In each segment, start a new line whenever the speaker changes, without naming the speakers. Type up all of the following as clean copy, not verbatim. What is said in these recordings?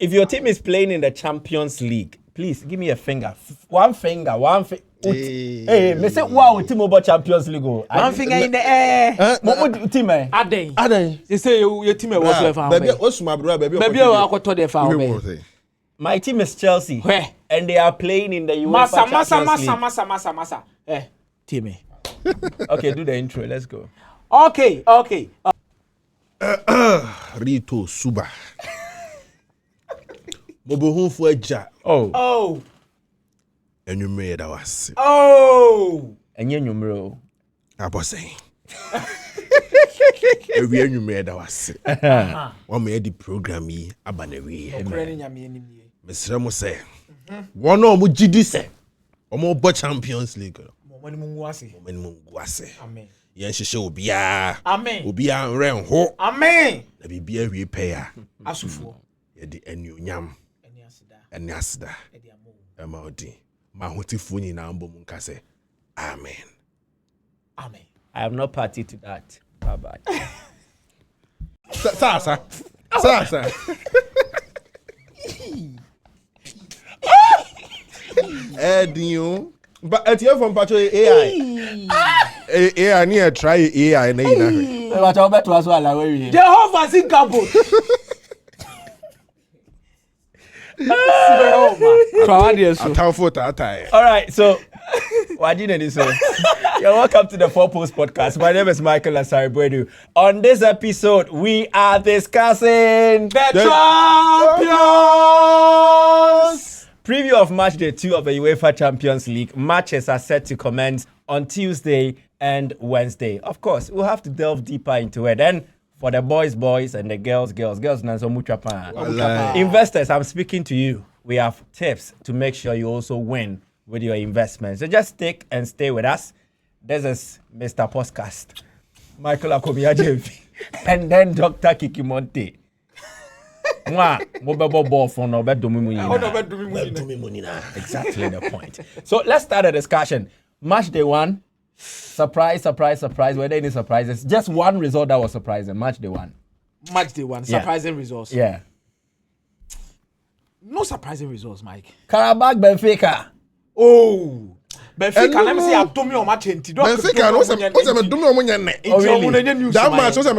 If your team is playing in the Champions League, please give me a finger. One finger. Hey, me say wow, team over Champions League.
One finger in the air.
What team eh?
Aden. They say your team was there for
baby, what's my brother, baby?
Maybe I got to the farm.
My team is Chelsea.
Where?
And they are playing in the UEFA Champions League.
Massa. Team.
Okay, do the intro. Let's go.
Okay.
Rito Suba. Mobo for a ja.
Oh.
And you made us.
Oh.
And you numero.
I was saying. Every you made us. One made the program me abanewe. Mr. Mo say. One of Mujidi say. Omo bo Champions League.
Momani munguase. Amen.
Yen hye obia.
Amen.
Obia nren ho.
Amen.
Na bibia wie pay a.
Asufo.
Ye di enuonyam. Eni asida. Ema odi. Ma hotifo nyina mbom nka say. Amen.
I have no party to that. Bye.
Sasa. Edinho. But at your from Pacho AI. AI near try AI na ina.
What about to as well away.
Jehovah's in campo.
All right, so you're welcome to the Four Post Podcast. My name is Michael Asari Boadu. On this episode, we are discussing
the champions.
Preview of match day 2 of the UEFA Champions League. Matches are set to commence on Tuesday and Wednesday. Of course, we'll have to delve deeper into it. And for the boys, and the girls, investors, I'm speaking to you. We have tips to make sure you also win with your investments. So just stick and stay with us. This is Mr. Podcast, Michael Akomeah JV, and then Dr. Kiki Monte. Exactly the point. So let's start a discussion. Match day 1. Surprise. Were there any surprises? Just one result that was surprising. Match day 1.
Surprising results.
Yeah.
No surprising results, Mike.
Karabakh Benfica.
Oh. Benfica, let me see Akomeah on match 20.
Benfica, what's a domi omunya ne? That match was a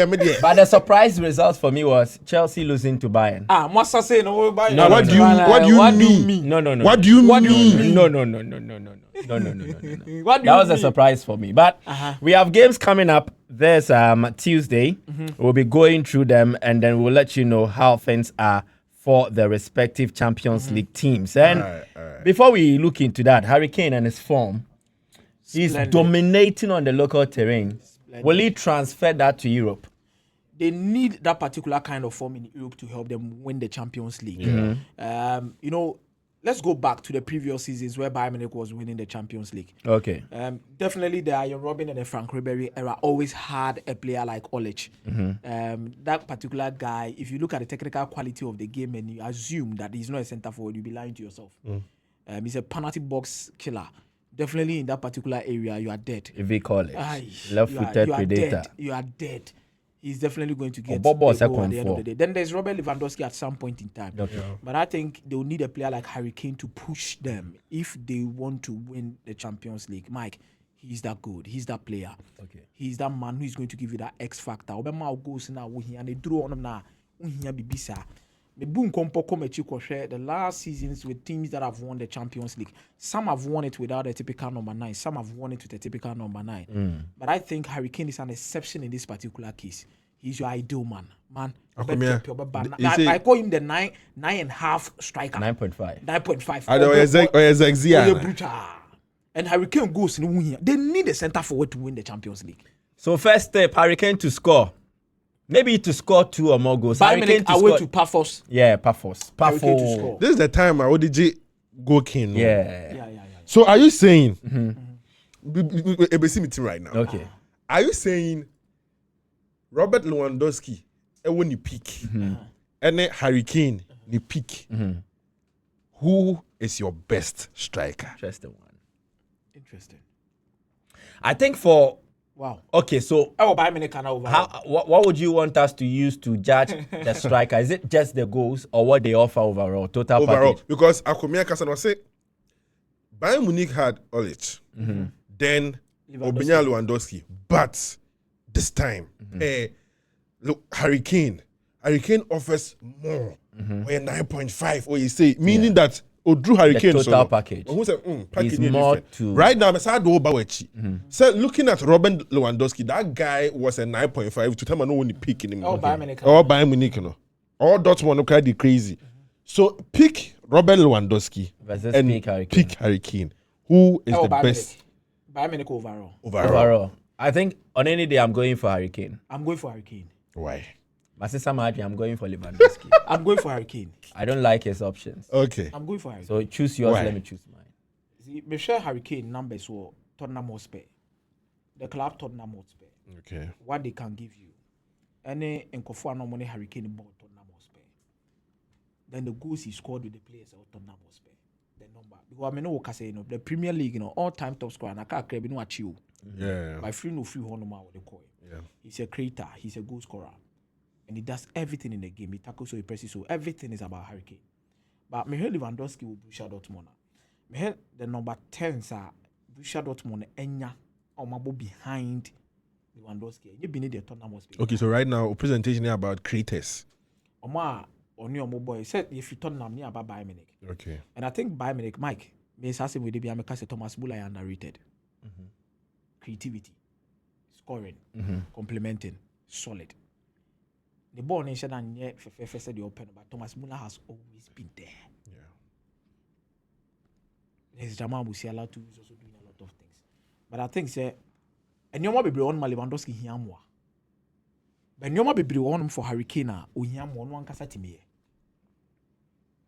media.
But the surprise result for me was Chelsea losing to Bayern.
Mwasa say no Bayern.
No, what do you mean?
No.
What do you mean?
No. That was a surprise for me. But we have games coming up. There's Tuesday. We'll be going through them and then we'll let you know how things are for the respective Champions League teams. And before we look into that, Harry Kane and his form, he's dominating on the local terrain. Will he transfer that to Europe?
They need that particular kind of form in Europe to help them win the Champions League. Let's go back to the previous seasons where Bayern Munich was winning the Champions League.
Okay.
Definitely the Arjen Robben and the Frank Ribery era always had a player like Olic. That particular guy, if you look at the technical quality of the game and you assume that he's not a centre forward, you'll be lying to yourself. He's a penalty box killer. Definitely in that particular area, you are dead.
If we call it. Left-footed predator.
You are dead. He's definitely going to get
the goal
at the end of the day. Then there's Robert Lewandowski at some point in time.
Okay.
But I think they'll need a player like Harry Kane to push them if they want to win the Champions League. Mike, he's that good. He's that player.
Okay.
He's that man who's going to give you that X factor. The last seasons with teams that have won the Champions League, some have won it without a typical number 9, some have won it with a typical number 9. But I think Harry Kane is an exception in this particular case. He's your ideal man. I call him the 9.5 striker.
9.5.
And Harry Kane goes in win. They need a centre forward to win the Champions League.
So first step, Harry Kane to score. Maybe to score 2 or more goals.
Bayern Munich away to Paphos.
Yeah, Paphos.
This is the time I would go Kane.
Yeah.
So are you saying? Right now.
Okay.
Are you saying Robert Lewandowski when you peak, and then Harry Kane you peak? Who is your best striker?
Interesting. I think for
Wow.
Okay, so what would you want us to use to judge the striker? Is it just the goals or what they offer overall, total package?
Because Akomeah Kasan was say Bayern Munich had Olic, then Lewandowski, but this time, look, Harry Kane offers more, or a 9.5, or you say, meaning that Drew Harry Kane
total package.
Who said,
He's more to
right now. So looking at Robin Lewandowski, that guy was a 9.5 to time I know when he pick in him.
Or Bayern
Munich, all Dortmund okay, they crazy. So pick Robin Lewandowski
versus
and
pick
Harry Kane. Who is the best?
Bayern Munich overall.
Overall, I think on any day I'm going for Harry Kane.
I'm going for Harry Kane.
Why?
My sister Madrid, I'm going for Lewandowski.
I'm going for Harry Kane.
I don't like his options.
Okay.
I'm going for Harry Kane.
So choose yours,
Why?
let me choose mine.
See, me share Harry Kane numbers were Tottenham Hotspur. The club Tottenham Hotspur.
Okay.
What they can give you. Any Nkofo no money Harry Kane bought Tottenham Hotspur. Then the goals he scored with the players of Tottenham Hotspur. The number. Because I mean, no say, the Premier League, all-time top scorer, and I can't crave no achieve.
Yeah.
By free honor what they call it.
Yeah.
He's a creator. He's a goal scorer. And he does everything in the game. He tackles so he presses so everything is about Harry Kane. But me Lewandowski will Borussia Dortmund. Me the number 10s are Borussia Dortmund Enya or Mabo behind Lewandowski. You be need the Tottenham Hotspur.
Okay, so right now presentation here about creators.
Oma Oni Omo boy said if you Tottenham near about Bayern Munich.
Okay.
And I think Bayern Munich, Mike, me say with the Biameka Thomas Muller underrated. Creativity, scoring, complementing, solid. The ball nation and yet said the open, but Thomas Muller has always been there.
Yeah.
His Jamal Musiala too is also doing a lot of things. But I think say and you might be on Lewandowski here more. But you might be on for Harry Kane or here more one kasa team.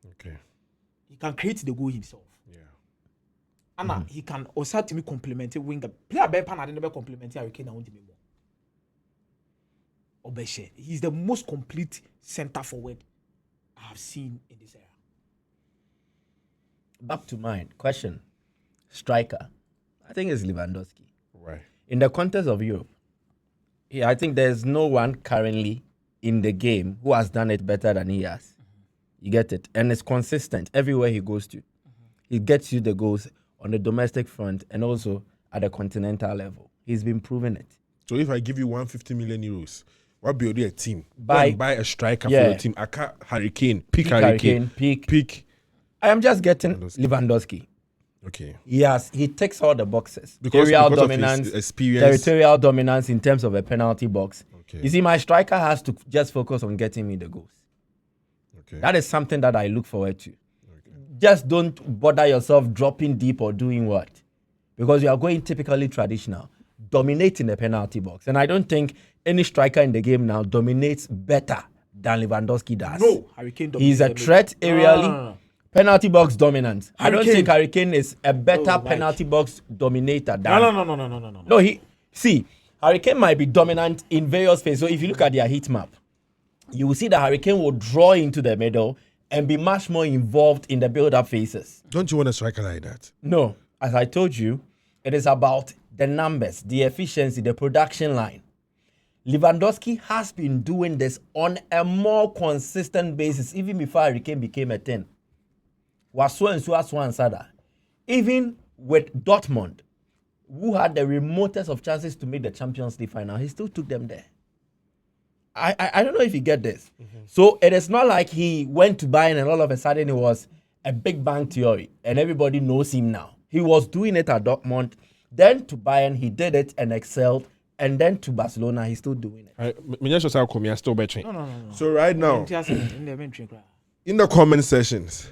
Okay.
He can create the goal himself.
Yeah.
And he can also to me complement winger. Player better than never compliment Harry Kane on more. Obeshe. He's the most complete center forward I have seen in this era.
Back to mine. Question. Striker. I think it's Lewandowski.
Right.
In the context of Europe, I think there's no one currently in the game who has done it better than he has. You get it? And it's consistent everywhere he goes to. He gets you the goals on the domestic front and also at the continental level. He's been proving it.
So if I give you 150 million euros, what build a team?
Buy
a striker for your team. Harry Kane. Pick Harry Kane.
Pick. I am just getting Lewandowski.
Okay.
Yes, he ticks all the boxes.
Because
dominance,
of his experience.
territorial dominance in terms of a penalty box.
Okay.
You see, my striker has to just focus on getting me the goals.
Okay.
That is something that I look forward to. Okay. Just don't bother yourself dropping deep or doing what. Because you are going typically traditional. Dominating the penalty box. And I don't think any striker in the game now dominates better than Lewandowski does.
No, Harry Kane dominates.
He's a threat aerially.
No.
Penalty box dominant. I don't
Kane.
think Harry Kane is a better penalty box dominator than.
No.
No, Harry Kane might be dominant in various phases. So if you look at their heat map, you will see that Harry Kane will draw into the middle and be much more involved in the build-up phases.
Don't you want a striker like that?
No. As I told you, it is about the numbers, the efficiency, the production line. Lewandowski has been doing this on a more consistent basis, even before Harry Kane became a 10. Even with Dortmund, who had the remotest of chances to make the Champions League final, he still took them there. I don't know if you get this. So it is not like he went to Bayern and all of a sudden it was a big bang theory and everybody knows him now. He was doing it at Dortmund, then to Bayern, he did it and excelled, and then to Barcelona, he's still doing it.
No.
So right now, in the comment sections,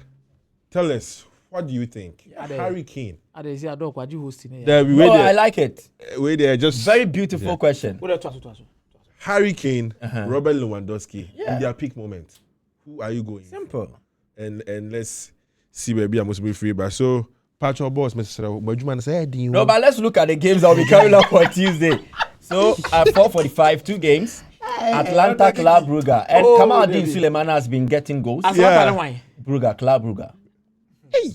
tell us, what do you think? Harry Kane.
I like it.
Just
very beautiful question.
Harry Kane, Robert Lewandowski, in their peak moment. Who are you going?
Simple.
And let's see, maybe I must be free. But so, Patrick Boss, Mr.
No, but let's look at the games that will be coming up on Tuesday. So at 4:45, 2 games. Atlanta, Club Brugge. And Kamal Adin Suleiman has been getting goals.
Brugge,
Club Brugge.
Hey.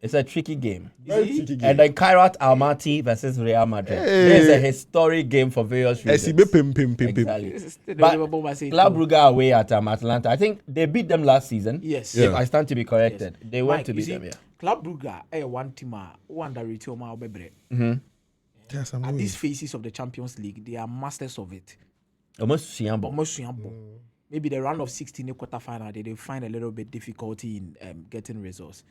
It's a tricky game.
Very tricky game.
And then Kairat Almaty versus Real Madrid. This is a historic game for various reasons. Exactly. But Club Brugge away at Atlanta. I think they beat them last season.
Yes.
If I stand to be corrected. They went
Mike,
to beat them, yeah.
Club Brugge one team who underrated Obebre. At these phases of the Champions League, they are masters of it.
Almost Siambo.
Maybe the round of 16 quarterfinal, they find a little bit difficulty in getting results.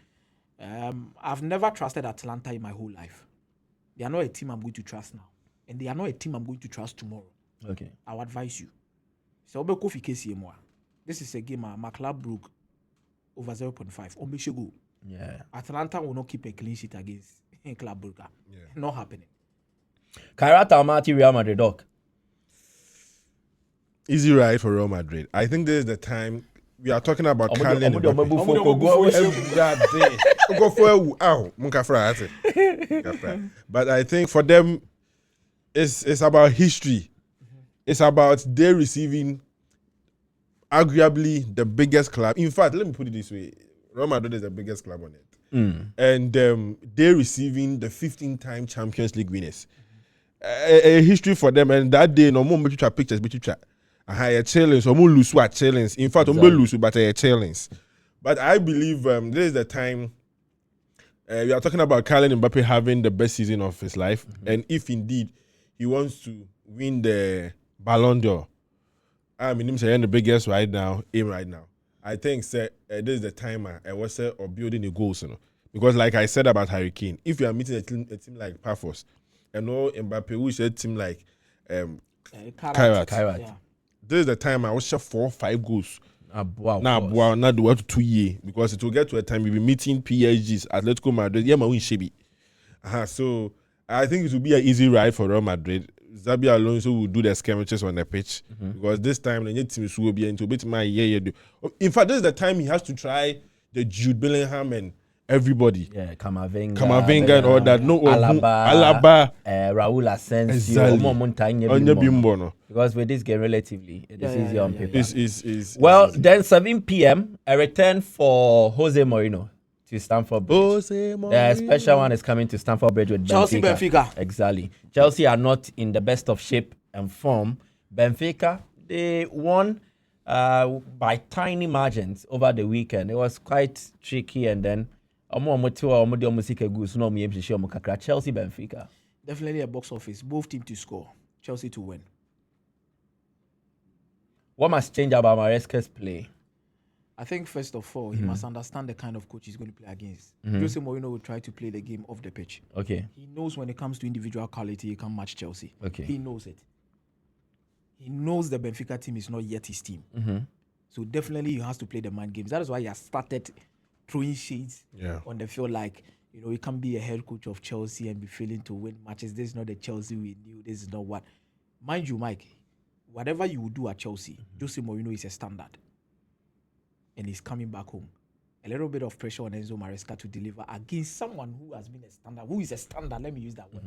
I've never trusted Atlanta in my whole life. They are not a team I'm going to trust now. And they are not a team I'm going to trust tomorrow.
Okay.
I'll advise you. So, this is a game, my Club Brugge over 0.5.
Yeah.
Atlanta will not keep a clean sheet against Club Brugge. Yeah. Not happening.
Kairat Almaty, Real Madrid, Doc.
Easy ride for Real Madrid. I think this is the time we are talking about Kylian Mbappe. But I think for them, it's about history. It's about they receiving arguably the biggest club. In fact, let me put it this way. Real Madrid is the biggest club on it. And they're receiving the 15-time Champions League winners. A history for them. And that day, no more pictures, a challenge, or more lose what challenge. In fact, lose, but a challenge. But I believe this is the time we are talking about Kylian Mbappe having the best season of his life. And if indeed he wants to win the Ballon d'Or, I mean, he's the biggest right now. I think this is the time I was or building the goals, you know. Because like I said about Harry Kane, if you are meeting a team like Pafos, and no Mbappe, who is a team like Kairat.
Yeah.
This is the time I was shot 4 or 5 goals.
Not
the way to 2 years, because it will get to a time we'll be meeting PSGs, Atletico Madrid. Yeah, win Shebi. So I think it will be an easy ride for Real Madrid. Xabi Alonso will do the skirmishes on the pitch because this time the new team will be into a bit my year. In fact, this is the time he has to try the Jude Bellingham and everybody.
Yeah, Kamavinga
and all that. No, Alaba,
Raul Asensio, because with this game relatively, it is easy on paper. Then 7 p.m. a return for Jose Mourinho to Stamford Bridge. The special one is coming to Stamford Bridge with
Benfica.
Exactly. Chelsea are not in the best of shape and form. Benfica, they won by tiny margins over the weekend. It was quite tricky, and then Chelsea, Benfica.
Definitely a box office. Both teams to score. Chelsea to win.
What must change about Maresca's play?
I think first of all, he must understand the kind of coach he's going to play against. Jose Mourinho will try to play the game off the pitch.
Okay.
He knows when it comes to individual quality, he can match Chelsea.
Okay.
He knows it. He knows the Benfica team is not yet his team. So definitely he has to play the mind games. That is why he has started throwing shades on the field, like, he can't be a head coach of Chelsea and be failing to win matches. This is not the Chelsea we knew. This is not what. Mind you, Mike, whatever you do at Chelsea, Jose Mourinho is a standard. And he's coming back home. A little bit of pressure on Enzo Maresca to deliver against someone who has been a standard, who is a standard, let me use that word,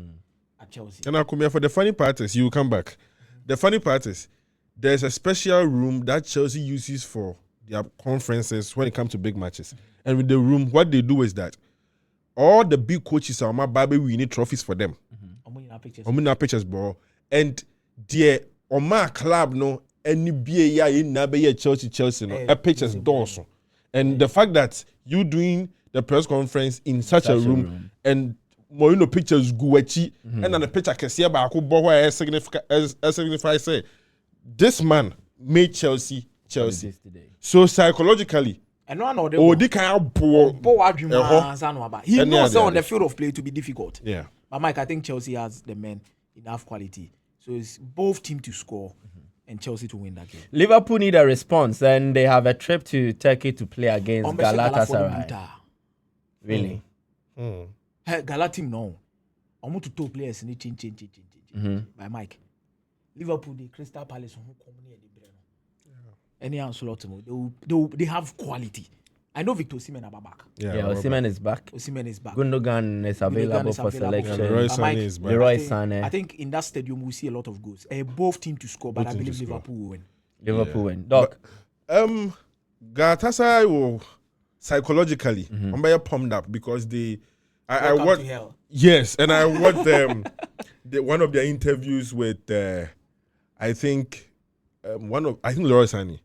at Chelsea.
And Akomeah, for the funny part is, you will come back. The funny part is, there's a special room that Chelsea uses for their conferences when it comes to big matches. And with the room, what they do is that all the big coaches are we need trophies for them. Pictures, bro. And their club, no, NBA, Chelsea, no, a pictures doors. And the fact that you doing the press conference in such a room and Mourinho pictures guechi and then the picture can see about who signifies say this man made Chelsea. So psychologically,
and one of
the kind of
he knows on the field of play to be difficult.
Yeah.
But Mike, I think Chelsea has the men enough quality. So it's both teams to score and Chelsea to win that game.
Liverpool need a response, and they have a trip to Turkey to play against Galatasaray. Really?
Gala team no. I want to two players in change. By Mike. Liverpool, the Crystal Palace who come near the Breno. Any Ancelotti, they have quality. I know Victor Osimhen are back.
Osimhen is back. Gundogan is available for selection.
Leroy
Sané.
I think in that stadium we'll see a lot of goals. Both teams to score, but I believe Liverpool will win.
Liverpool win. Doc.
Galatasaray will psychologically, I'm very pumped up because I
Welcome
watched
to hell.
yes, and I watched one of their interviews with I think Leroy Sané.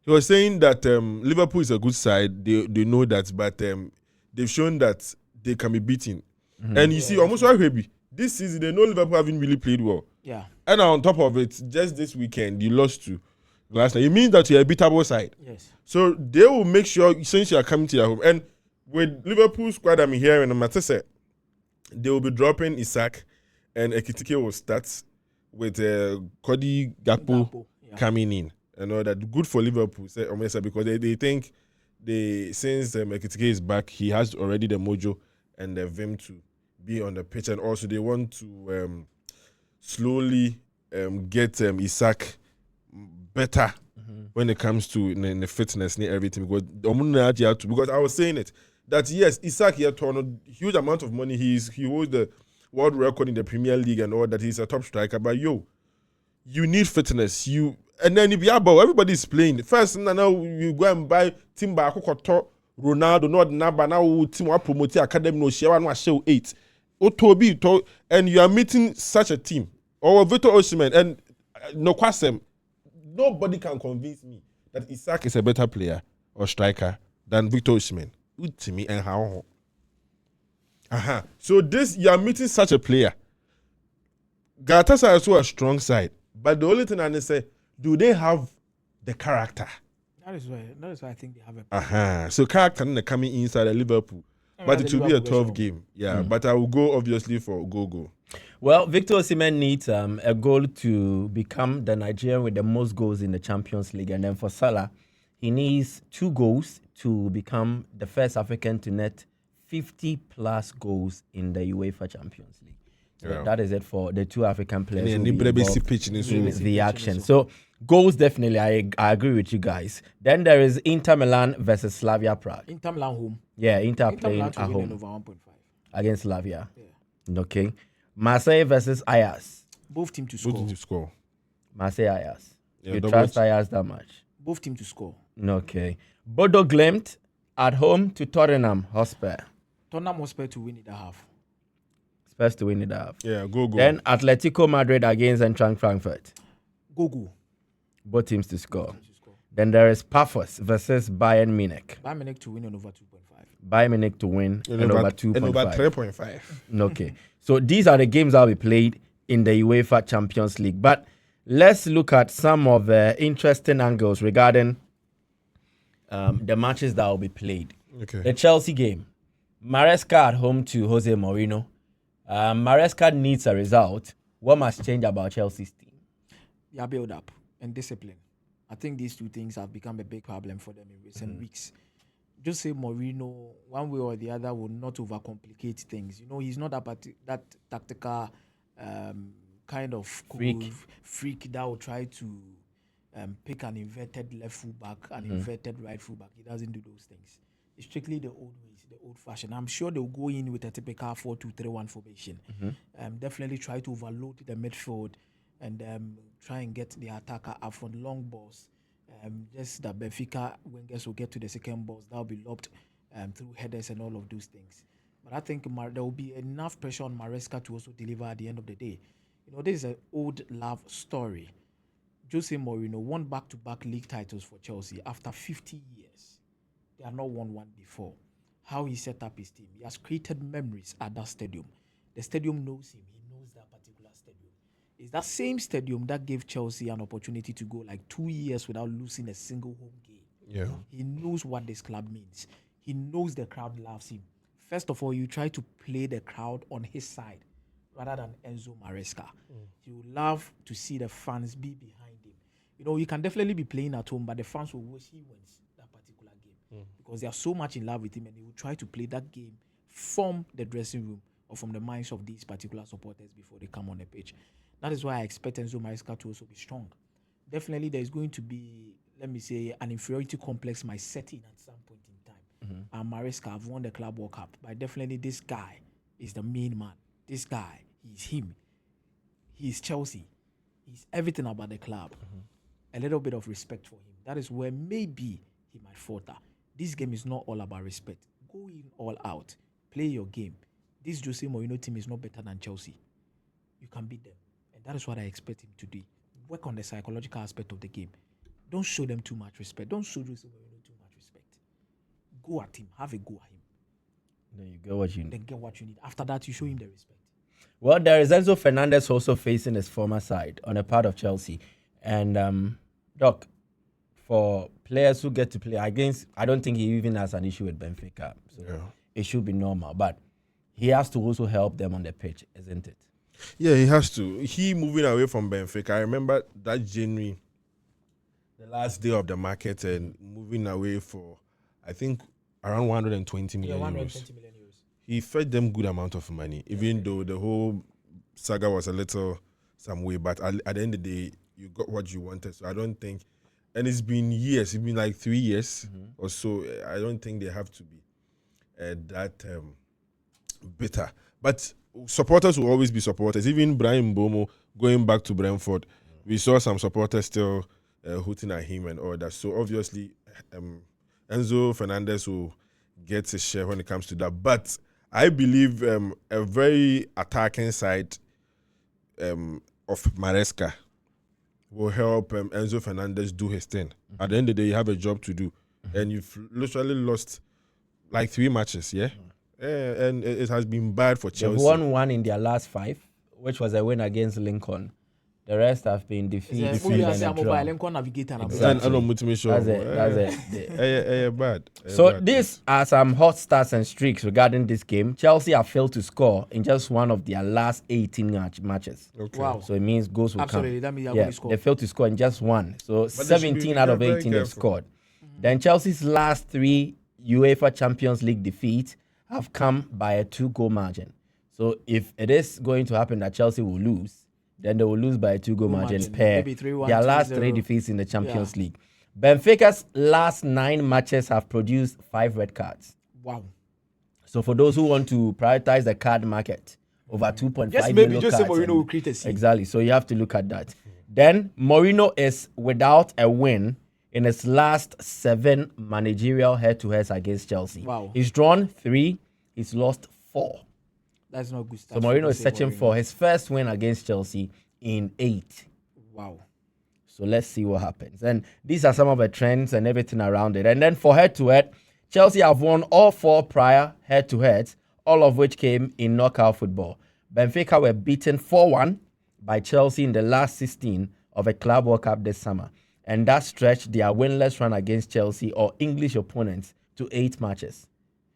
He was saying that Liverpool is a good side. They know that, but they've shown that they can be beaten. And you see, almost right, baby. This season, they know Liverpool haven't really played well.
Yeah.
And on top of it, just this weekend, you lost to Galatasaray. It means that you're a beatable side.
Yes.
So they will make sure, since you are coming to your home, and with Liverpool squad I'm here in the Matisse, they will be dropping Isak, and Ekitike will start with Cody Gakpo coming in. And all that. Good for Liverpool, because they think since Ekitike is back, he has already the mojo and the vim to be on the pitch, and also they want to slowly get Isak better when it comes to the fitness and everything. Because I was saying it that yes, Isak here turned a huge amount of money. He holds the world record in the Premier League and all that. He's a top striker, but you need fitness. And then if everybody's playing. First, now you go and buy Timber, Ronaldo, not Naba, now team promote academy, no share, no show 8. And you are meeting such a team. Or Victor Osimhen, and no question, nobody can convince me that Isak is a better player or striker than Victor Osimhen. To me and how. So you are meeting such a player. Galatasaray is also a strong side. But the only thing I say, do they have the character?
That is why I think they have a
So character and coming inside a Liverpool. But it will be a tough game. Yeah. But I will go obviously for go.
Well, Victor Osimhen needs a goal to become the Nigerian with the most goals in the Champions League. And then for Salah, he needs 2 goals to become the first African to net 50 plus goals in the UEFA Champions League. So that is it for the 2 African players who will be involved in the action. So goals, definitely, I agree with you guys. Then there is Inter Milan versus Slavia Prague.
Inter Milan home.
Yeah, Inter playing
Milan
at home
over 1.5
against Slavia. Yeah. Okay. Marseille versus Ajax.
Both teams to score.
Marseille Ajax. You trust Ajax that much?
Both teams to score.
Okay. Bodo Glimt at home to Tottenham Hotspur.
Tottenham Hotspur to win it a half.
Spurs to win it a half.
Yeah, go.
Then Atletico Madrid against Eintracht Frankfurt.
Go.
Both teams to score. Then there is Paphos versus Bayern Munich.
Bayern Munich to win on over 2.5.
Bayern Munich to win and over 2.5.
And over 3.5.
Okay. So these are the games that will be played in the UEFA Champions League. But let's look at some of the interesting angles regarding the matches that will be played.
Okay.
The Chelsea game. Maresca at home to Jose Mourinho. Maresca needs a result. What must change about Chelsea's team?
Yeah, build up and discipline. I think these 2 things have become a big problem for them in recent weeks. Just say Mourinho, one way or the other, will not overcomplicate things. He's not that tactical kind of freak that will try to pick an inverted left full back, an inverted right full back. He doesn't do those things. It's strictly the old ways, the old fashion. I'm sure they'll go in with a typical 4-2-3-1 formation. Definitely try to overload the midfield and try and get the attacker up from long balls. Just that Benfica wingers will get to the second balls. That will be lobbed through headers and all of those things. But I think there will be enough pressure on Maresca to also deliver at the end of the day. This is an old love story. Jose Mourinho won back-to-back league titles for Chelsea after 50 years. They have not won one before. How he set up his team. He has created memories at that stadium. The stadium knows him. He knows that particular stadium. It's that same stadium that gave Chelsea an opportunity to go like 2 years without losing a single home game.
Yeah.
He knows what this club means. He knows the crowd loves him. First of all, you try to play the crowd on his side rather than Enzo Maresca. You love to see the fans be behind him. You can definitely be playing at home, but the fans will wish he wins that particular game because they are so much in love with him, and they will try to play that game from the dressing room or from the minds of these particular supporters before they come on the pitch. That is why I expect Enzo Maresca to also be strong. Definitely, there is going to be, let me say, an inferiority complex might set in at some point in time. And Maresca have won the Club World Cup, but definitely this guy is the main man. This guy, he's him. He's Chelsea. He's everything about the club. A little bit of respect for him. That is where maybe he might falter. This game is not all about respect. Go in all out. Play your game. This Jose Mourinho team is not better than Chelsea. You can beat them. And that is what I expect him to do. Work on the psychological aspect of the game. Don't show them too much respect. Don't show Jose Mourinho too much respect. Go at him. Have a go at him.
Then you get what you need.
Then get what you need. After that, you show him the respect.
Well, there is Enzo Fernandez also facing his former side on a part of Chelsea. And, Doc, for players who get to play against, I don't think he even has an issue with Benfica. So it should be normal. But he has to also help them on the pitch, isn't it?
Yeah, he has to. He moving away from Benfica. I remember that January, the last day of the market, and moving away for, I think, around 120 million euros.
120 million euros.
He fed them good amount of money, even though the whole saga was a little some way. But at the end of the day, you got what you wanted. So I don't think, and it's been years. It's been like 3 years or so. I don't think they have to be that bitter. But supporters will always be supporters. Even Brian Bomo going back to Brentford, we saw some supporters still hooting at him and all that. So obviously, Enzo Fernandez will get his share when it comes to that. But I believe a very attacking side of Maresca will help Enzo Fernandez do his thing. At the end of the day, you have a job to do. And you've literally lost like 3 matches, and it has been bad for Chelsea.
They've won 1 in their last 5, which was a win against Lincoln. The rest have been defeated.
That's
it.
Bad.
So these are some hot stats and streaks regarding this game. Chelsea have failed to score in just one of their last 18 matches.
Okay.
Wow.
So it means goals will
Absolutely.
come.
That means
They failed to score in just one. So
But
17 out of 18 have scored. Then Chelsea's last 3 UEFA Champions League defeats have come by a 2-goal margin. So if it is going to happen that Chelsea will lose, then they will lose by a 2-goal margin per
Maybe 3-1,
their last
3-0.
3 defeats in the Champions League. Benfica's last 9 matches have produced 5 red cards.
Wow.
So for those who want to prioritize the card market, over 2.5
Yes, maybe
yellow
Jose
cards
Mourinho
and-
will create a scene.
Exactly. So you have to look at that. Then Mourinho is without a win in his last 7 managerial head-to-heads against Chelsea.
Wow.
He's drawn 3, he's lost 4.
That's not good stuff.
So Mourinho is searching for his first win against Chelsea in 8.
Wow.
So let's see what happens. And these are some of the trends and everything around it. And then for head-to-head, Chelsea have won all 4 prior head-to-heads, all of which came in knockout football. Benfica were beaten 4-1 by Chelsea in the last 16 of a Club World Cup this summer. And that stretched their winless run against Chelsea or English opponents to 8 matches.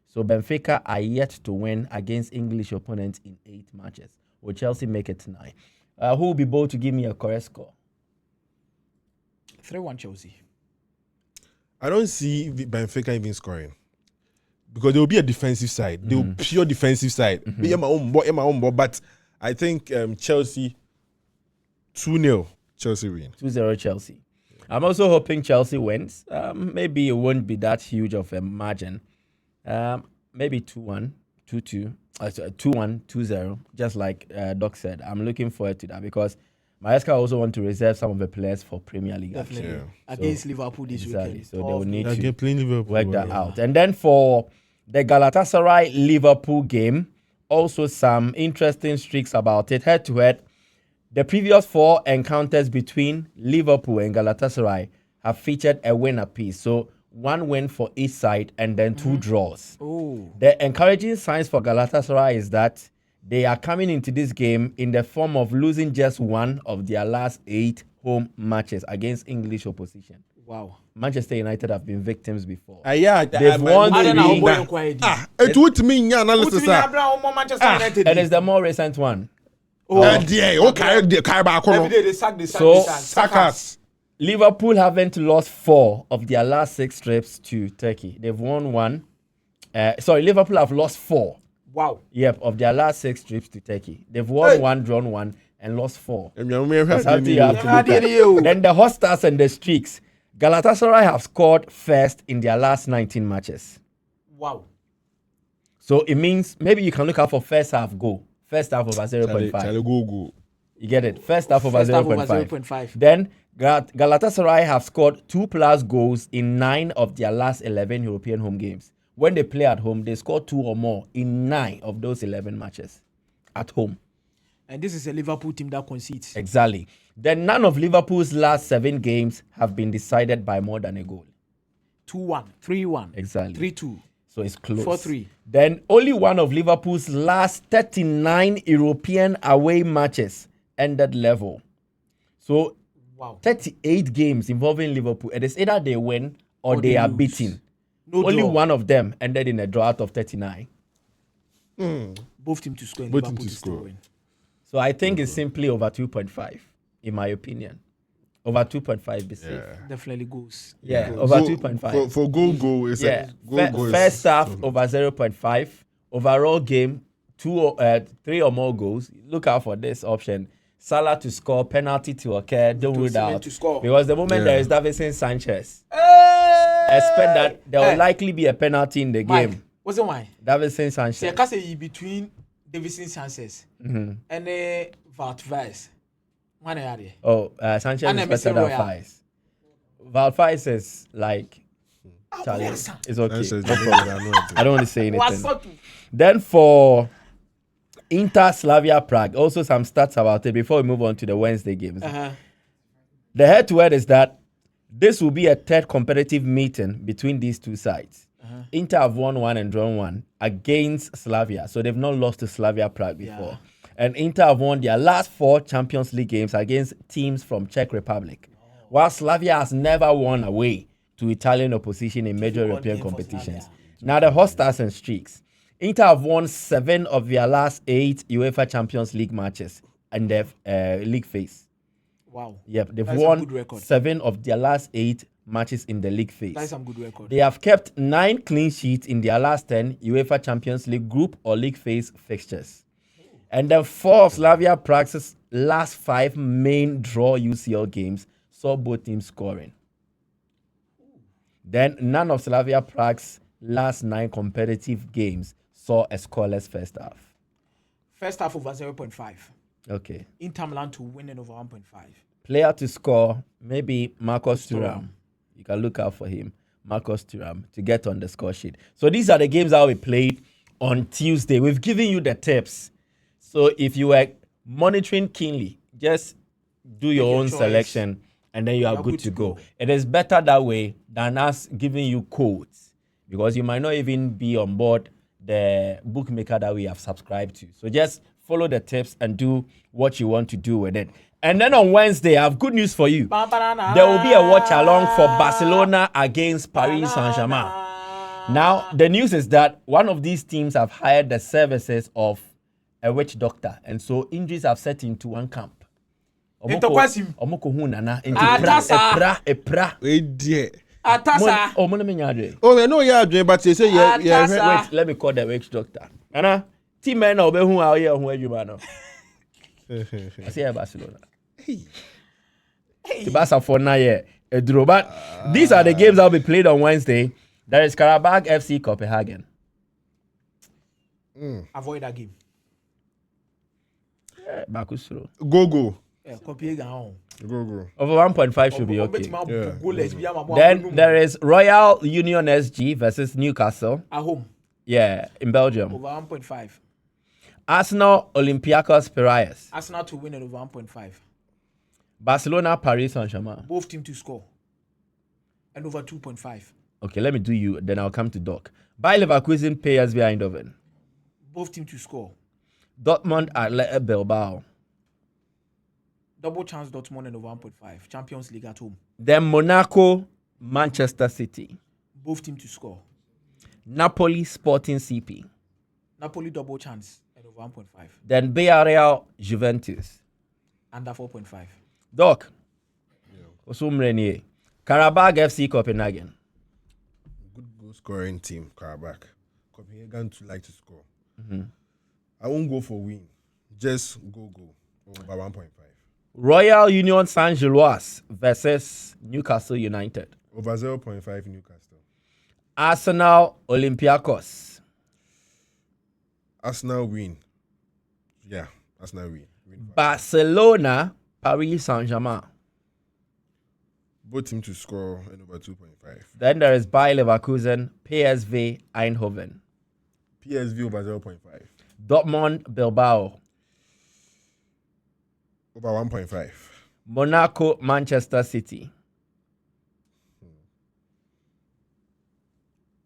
So Benfica are yet to win against English opponents in 8 matches. Will Chelsea make it tonight? Who will be bold to give me a correct score?
3-1 Chelsea.
I don't see Benfica even scoring. Because there will be a defensive side. They will pure defensive side. Be my own ball. But I think Chelsea 2-0. Chelsea win.
2-0 Chelsea. I'm also hoping Chelsea wins. Maybe it won't be that huge of a margin. Maybe 2-1, 2-2, 2-1, 2-0, just like Doc said. I'm looking forward to that because Maresca also want to reserve some of the players for Premier League.
Definitely.
Yeah.
Against Liverpool this weekend.
So they will need
They're
to
playing Liverpool.
work that out. And then for the Galatasaray-Liverpool game, also some interesting streaks about it. Head-to-head, the previous 4 encounters between Liverpool and Galatasaray have featured a win apiece. So 1 win for each side and then 2 draws.
Oh.
The encouraging signs for Galatasaray is that they are coming into this game in the form of losing just 1 of their last 8 home matches against English opposition.
Wow.
Manchester United have been victims before.
They've
won
I don't
three.
know how
It would mean analysis.
Manchester United.
It is the more recent one.
Every day they sack.
So,
Sackers.
Liverpool haven't lost 4 of their last 6 trips to Turkey. They've won 1. Liverpool have lost 4.
Wow.
Yep, of their last 6 trips to Turkey. They've won 1, drawn 1, and lost 4. That's how you have to look at. Then the hot stars and the streaks. Galatasaray have scored first in their last 19 matches.
Wow.
So it means maybe you can look out for first half goal. First half over 0.5.
Go.
You get it? First half over
First half
0.5.
over 0.5.
Then Galatasaray have scored 2+ goals in 9 of their last 11 European home games. When they play at home, they score 2 or more in 9 of those 11 matches at home.
And this is a Liverpool team that concedes.
Exactly. Then none of Liverpool's last 7 games have been decided by more than a goal.
2-1, 3-1,
Exactly.
3-2.
So it's close.
4-3.
Then only one of Liverpool's last 39 European away matches ended level. So
Wow.
38 games involving Liverpool. It is either they win or they are
lose.
beaten.
No
Only
draw.
one of them ended in a draw out of 39.
Both teams to score and
Both
Liverpool
teams
to
to
still
score.
win.
So I think it's simply over 2.5, in my opinion. Over 2.5 be safe.
Definitely goes.
Yeah,
Goes.
over 2.5.
For goal, it's
Yeah,
goal is
first half over 0.5. Overall game, 3 or more goals. Look out for this option. Salah to score, penalty to occur. Don't rule
Osimhen
out.
to score.
Because the moment
Yeah.
there is Davinson Sanchez,
Hey!
expect that there will
Hey.
likely be a penalty in the
Mike,
game.
what's the why?
Davinson
So I
Sanchez.
can say between Davidson Sanchez and Wout Weghorst. One area.
Oh, Sanchez
And
is
then
better
Mr.
than
Royal.
Faiz. Valfaiz is like, Charlie,
yes, sir.
it's okay.
Sanchez,
No problem. I don't want to say
What's
anything.
up?
Then for Inter Slavia Prague, also some stats about it before we move on to the Wednesday games. The head-to-head is that this will be a third competitive meeting between these two sides. Inter have won 1 and drawn 1 against Slavia, so they've not lost to Slavia Prague before.
Yeah.
And Inter have won their last 4 Champions League games against teams from Czech Republic, while Slavia has never won away to Italian opposition in major European
game for
competitions.
Slavia.
Now the hot stars and streaks. Inter have won 7 of their last 8 UEFA Champions League matches in their league phase.
Wow.
Yep, they've
That's a
won
good record.
7 of their last 8 matches in the league phase.
That's some good record.
They have kept 9 clean sheets in their last 10 UEFA Champions League group or league phase fixtures. And then 4 of Slavia Prague's last 5 main draw UCL games saw both teams scoring. Then none of Slavia Prague's last 9 competitive games saw a scoreless first half.
First half over 0.5.
Okay.
Inter Milan to win it over 1.5.
Player to score, maybe Marcus Thuram. You can look out for him, Marcus Thuram, to get on the score sheet. So these are the games that we played on Tuesday. We've given you the tips. So if you were monitoring keenly, just do your
your
own
choice.
selection and then you are good to go. It is better that way than us giving you codes because you might not even be on board the bookmaker that we have subscribed to. So just follow the tips and do what you want to do with it. And then on Wednesday, I have good news for you. There will be a watch along for Barcelona against Paris Saint-Germain. Now, the news is that one of these teams have hired the services of a witch doctor, and so injuries have set into one camp.
Into Kwasim.
Omoko hu nana into
Atasa.
epra.
Wait there.
Atasa.
Oh, mo na me nyadwe.
Oh, I know you are doing, but they say yeah.
Atasa.
Wait, let me call the witch doctor. Ana, team man na obehu a ye hu adwuma no. I say Barcelona. The Barca for na ye eduro, but these are the games that will be played on Wednesday. There is Karabakh FC Copenhagen.
Avoid that game.
Bakusro.
Go.
Copenhagen.
Go.
Over 1.5 should be okay.
Yeah.
Then there is Royal Union SG versus Newcastle.
At home.
Yeah, in Belgium.
Over 1.5.
Arsenal Olympiacos Piraeus.
Arsenal to win it over 1.5.
Barcelona Paris Saint-Germain.
Both teams to score. And over 2.5.
Okay, let me do you, then I'll come to Doc. Bayer Leverkusen PSV Eindhoven.
Both teams to score.
Dortmund Athletic Bilbao.
Double chance Dortmund and over 1.5. Champions League at home.
Then Monaco Manchester City.
Both teams to score.
Napoli Sporting CP.
Napoli double chance and over 1.5.
Then Villarreal Juventus.
Under 4.5.
Doc. Osumrenie. Karabakh FC Copenhagen.
Good goal scoring team, Karabakh. Copenhagen to like to score. I won't go for win. Just go. Over 1.5.
Royal Union Saint-Gilloise versus Newcastle United.
Over 0.5 Newcastle.
Arsenal Olympiacos.
Arsenal win. Yeah, Arsenal win.
Barcelona, Paris Saint-Germain.
Both teams to score and over 2.5.
Then there is Bayer Leverkusen, PSV Eindhoven.
PSV over 0.5.
Dortmund, Bilbao.
Over 1.5.
Monaco, Manchester City.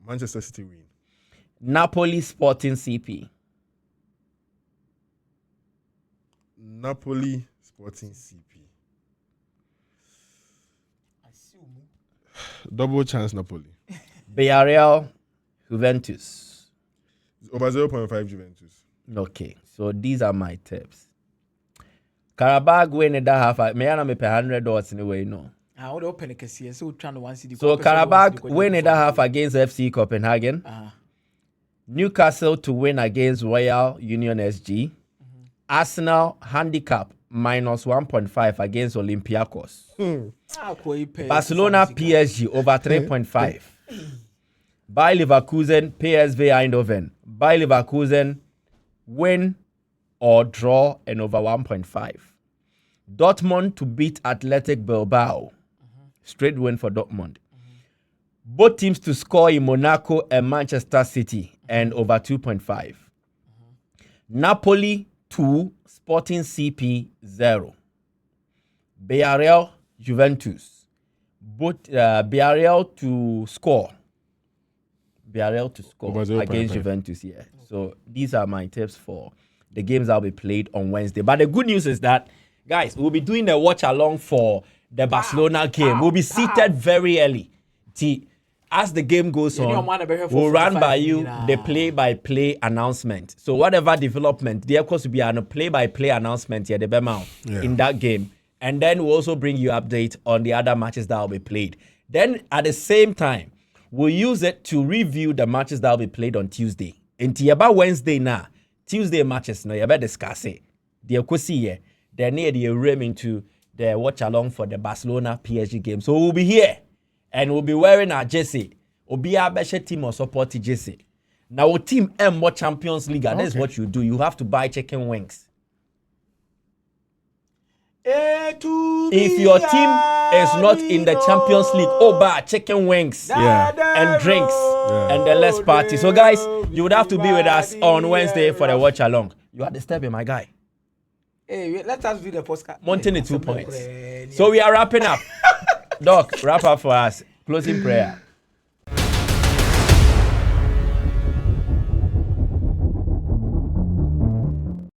Manchester City win.
Napoli, Sporting CP.
Napoli, Sporting CP. Double chance Napoli.
Villarreal, Juventus.
Over 0.5 Juventus.
Okay, so these are my tips. Karabag win in that half. May I pay $100 anyway? No.
I want to open a case here. So trying to one city.
So Karabag win in that half against FC Copenhagen. Newcastle to win against Royal Union SG. Arsenal handicap minus 1.5 against Olympiacos. Barcelona PSG over 3.5. Bayer Leverkusen PSV Eindhoven. Bayer Leverkusen win or draw and over 1.5. Dortmund to beat Athletic Bilbao. Straight win for Dortmund. Both teams to score in Monaco and Manchester City and over 2.5. Napoli 2, Sporting CP 0. Villarreal, Juventus. Both Villarreal to score. Villarreal to score against Juventus, yeah. So these are my tips for the games that will be played on Wednesday. But the good news is that, guys, we'll be doing the watch along for the Barcelona game. We'll be seated very early. As the game goes on, we'll run by you the play-by-play announcement. So whatever development, there course will be a play-by-play announcement here, in that game. And then we'll also bring you update on the other matches that will be played. Then at the same time, we'll use it to review the matches that will be played on Tuesday. Until about Wednesday now, Tuesday matches, no, you better discuss it. They're near the room into the watch along for the Barcelona PSG game. So we'll be here. And we'll be wearing our jersey. We'll be our best team or support jersey. Now, our team M what Champions League. And that's what you do. You have to buy chicken wings. If your team is not in the Champions League, buy chicken wings and drinks and the less party. So, guys, you would have to be with us on Wednesday for the watch along. You are disturbing my guy.
Hey, let us do the postcard.
Montaigne 2 points. So we are wrapping up. Doc, wrap up for us. Closing prayer.